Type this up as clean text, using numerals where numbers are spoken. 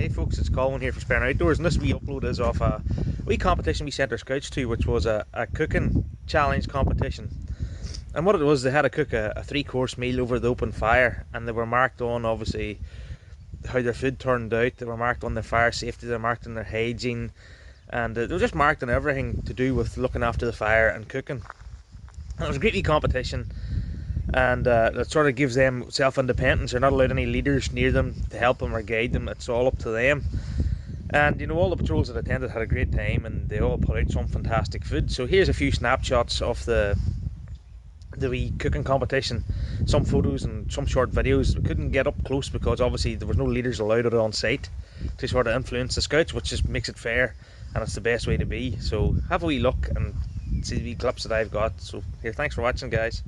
Hey folks, it's Colin here for Sparring Outdoors, and this wee upload is off a wee competition we sent our scouts to, which was a cooking challenge competition. And what it was, they had to cook a three-course meal over the open fire, and they were marked on, obviously, how their food turned out. They were marked on their fire safety, they were marked on their hygiene, and they were just marked on everything to do with looking after the fire and cooking. And it was a great wee competition, and that sort of gives them self-independence. They're not allowed any leaders near them to help them or guide them. It's all up to them. And you know, all the patrols that attended had a great time, and they all put out some fantastic food. So here's a few snapshots of the wee cooking competition, some photos and some short videos. We couldn't get up close because obviously there was no leaders allowed on site to sort of influence the scouts, which just makes it fair, and it's the best way to be. So have a wee look and see the wee clips that I've got. So here, thanks for watching, guys.